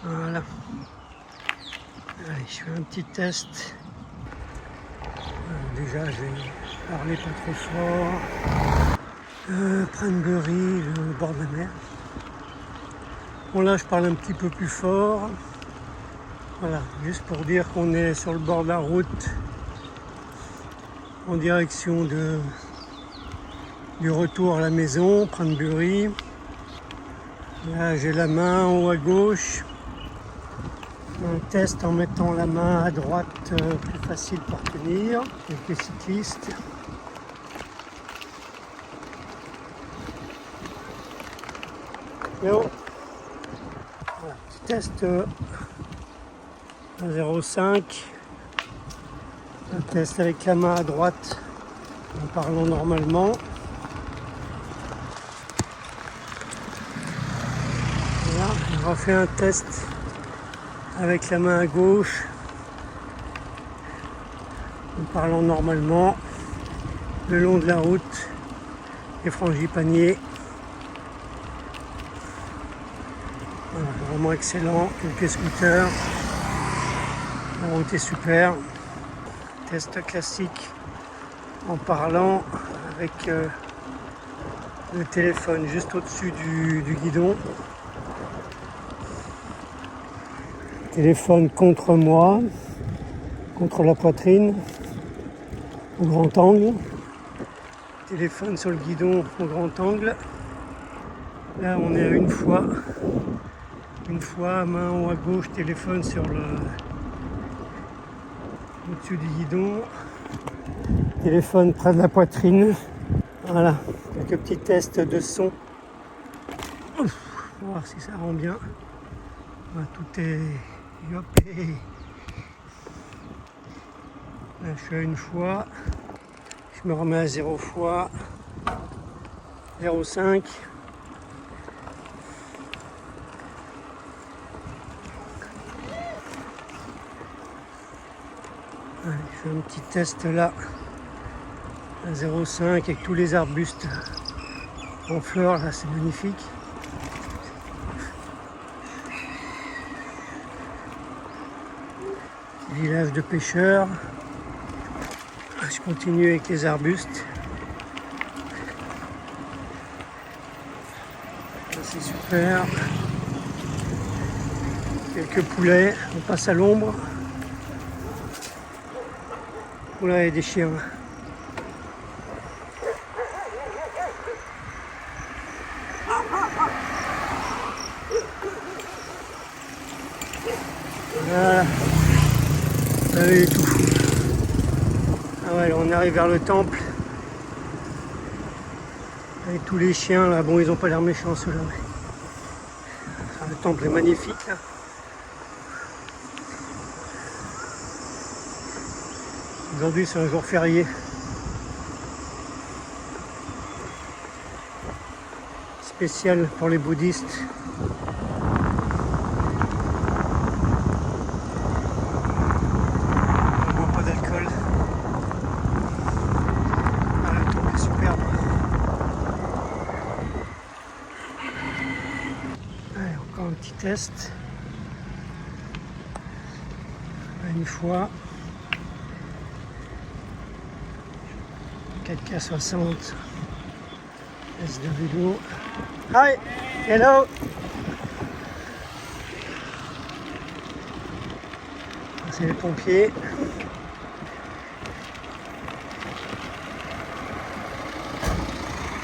Voilà. Allez, je fais un petit test. Déjà, je vais parler pas trop fort. Cranberry, le bord de la mer. Bon, là, je parle un petit peu plus fort. Voilà, juste pour dire qu'on est sur le bord de la route en direction du retour à la maison, Cranberry. Là, j'ai la main en haut à gauche. Un test en mettant la main à droite, plus facile pour tenir. Quelques cyclistes. Yo. Voilà, petit test 0,5. Un test avec la main à droite en parlant normalement. Voilà, on refait un test avec la main à gauche en parlant normalement le long de la route et Frangipanier. Voilà, vraiment excellent. Quelques scooters. La route est super. Test classique en parlant avec le téléphone juste au-dessus du guidon. Téléphone contre moi, contre la poitrine, au grand angle. Téléphone sur le guidon au grand angle. Là on est à une fois, main en haut à gauche, téléphone sur au-dessus du guidon. Téléphone près de la poitrine. Voilà, quelques petits tests de son. Ouf, on va voir si ça rend bien. Voilà, tout est yopé. Là je suis à une fois. Je me remets à 0 fois. 0,5. Allez, je fais un petit test là. À 0,5 avec tous les arbustes en fleurs, là c'est magnifique. Village de pêcheurs. Je continue avec les arbustes. Ça, c'est super. Quelques poulets, on passe à l'ombre. Oula, il y a des chiens. Voilà. Et tout. Ah ouais, on arrive vers le temple. Avec tous les chiens là, bon ils n'ont pas l'air méchants ceux-là. Le temple est magnifique là. Aujourd'hui c'est un jour férié. Spécial pour les bouddhistes. On boit pas d'alcool. Ah, le temple est superbe. Allez, encore un petit test. Une fois. 4K60 SW. Hi, hello. C'est les pompiers.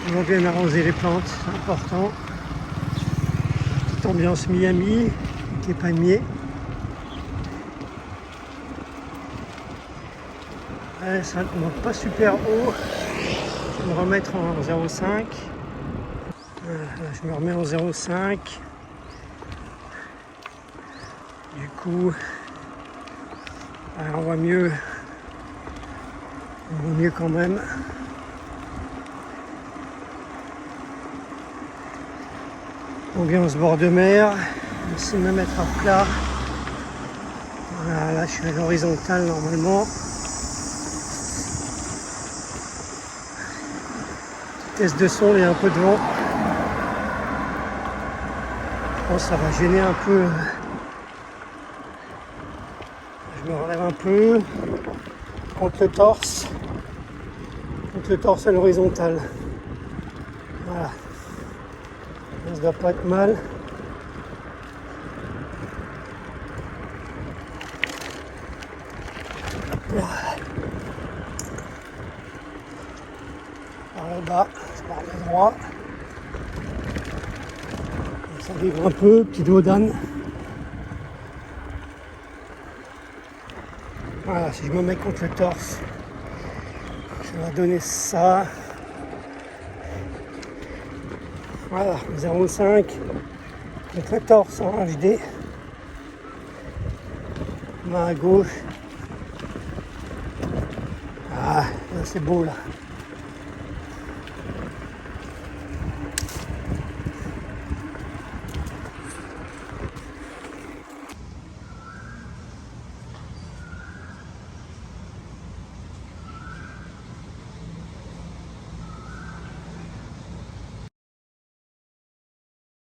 Ils vont bien arroser les plantes, c'est important. Petite ambiance Miami, qui est palmier. Ouais, ça ne monte pas super haut. Je vais me remettre en 0,5. Je me remets en 0,5. Du coup, on voit mieux. On voit mieux quand même. Ambiance bord de mer. Essayer de me mettre à plat. Voilà, là je suis à l'horizontale normalement. Test de son, il y a un peu de vent. Je pense que ça va gêner un peu Je me relève un peu contre le torse à l'horizontale. Voilà. Ça ne doit pas être mal. Par le bas, par le droit. Ça livre un peu, petit dos d'âne. Voilà, si je me mets contre le torse, ça va donner ça. Voilà, 0,5 contre le torse en HD. Main à gauche. Ah, là c'est beau là.